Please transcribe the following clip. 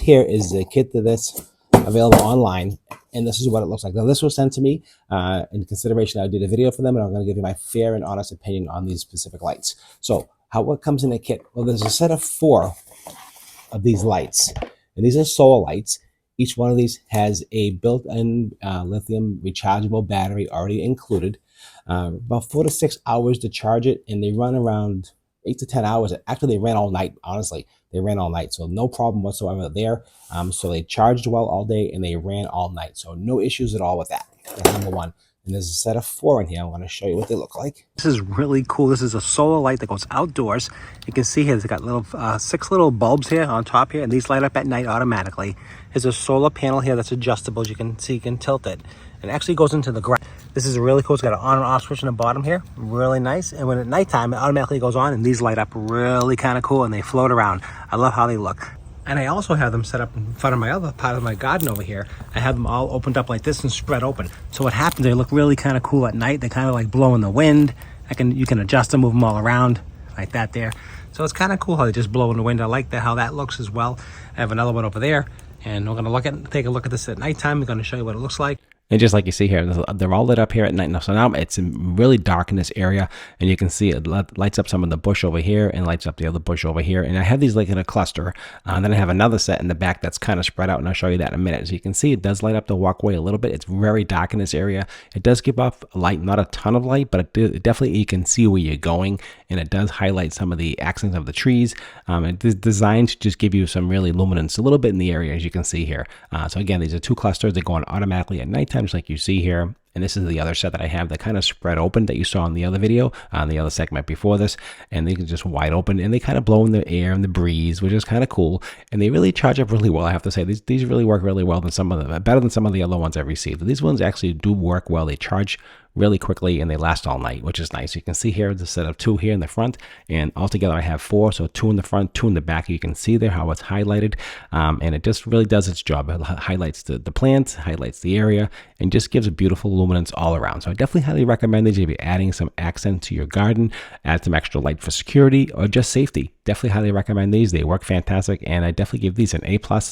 Here is the kit to this available online, and this is what it looks like. Now, this was sent to me in consideration. I did a video for them, and I'm going to give you my fair and honest opinion on these specific lights. So, what comes in the kit? Well, there's a set of 4 of these lights, and these are solar lights. Each one of these has a built-in lithium rechargeable battery already included. About 4 to 6 hours to charge it, and they run around 8 to 10 hours. Actually, they ran all night. Honestly, they ran all night, so no problem whatsoever there. So they charged well all day, and they ran all night, so no issues at all with that. That's number one. And there's a set of 4 in here. I'm going to show you what they look like. This is really cool. This is a solar light that goes outdoors. You can see here, it's got little 6 little bulbs here on top here, and these light up at night automatically. There's a solar panel here that's adjustable. As you can see, you can tilt it. It actually goes into the ground. This is really cool. It's got an on and off switch in the bottom here. Really nice. And when at nighttime, it automatically goes on, and these light up really kind of cool, and they float around. I love how they look. And I also have them set up in front of my other part of my garden over here. I have them all opened up like this and spread open. So what happens, they look really kind of cool at night. They kind of like blow in the wind. You can adjust them, move them all around like that there. So it's kind of cool how they just blow in the wind. I like how that looks as well. I have another one over there, and we're going to take a look at this at nighttime. I'm going to show you what it looks like. And just like you see here, they're all lit up here at night. Now, so now it's really dark in this area, and you can see it lights up some of the bush over here and lights up the other bush over here. And I have these like in a cluster. And then I have another set in the back that's kind of spread out, and I'll show you that in a minute. So you can see it does light up the walkway a little bit. It's very dark in this area. It does give off light, not a ton of light, but it definitely, you can see where you're going, and it does highlight some of the accents of the trees. It's designed to just give you some really luminance a little bit in the area, as you can see here. So again, these are 2 clusters. They go on automatically at nighttime, just like you see here. And this is the other set that I have that kind of spread open that you saw in the other video, on the other segment before this. And they can just wide open, and they kind of blow in the air and the breeze, which is kind of cool. And they really charge up really well, I have to say. These really work really well than some of them, better than some of the other ones I've received. These ones actually do work well. They charge really quickly, and they last all night, which is nice. You can see here the set of 2 here in the front, and altogether I have 4, so 2 in the front, 2 in the back. You can see there how it's highlighted, and it just really does its job. It highlights the plants, highlights the area, and just gives a beautiful luminance all around. So I definitely highly recommend these if you're adding some accent to your garden, add some extra light for security or just safety. Definitely highly recommend these. They work fantastic, and I definitely give these an A+.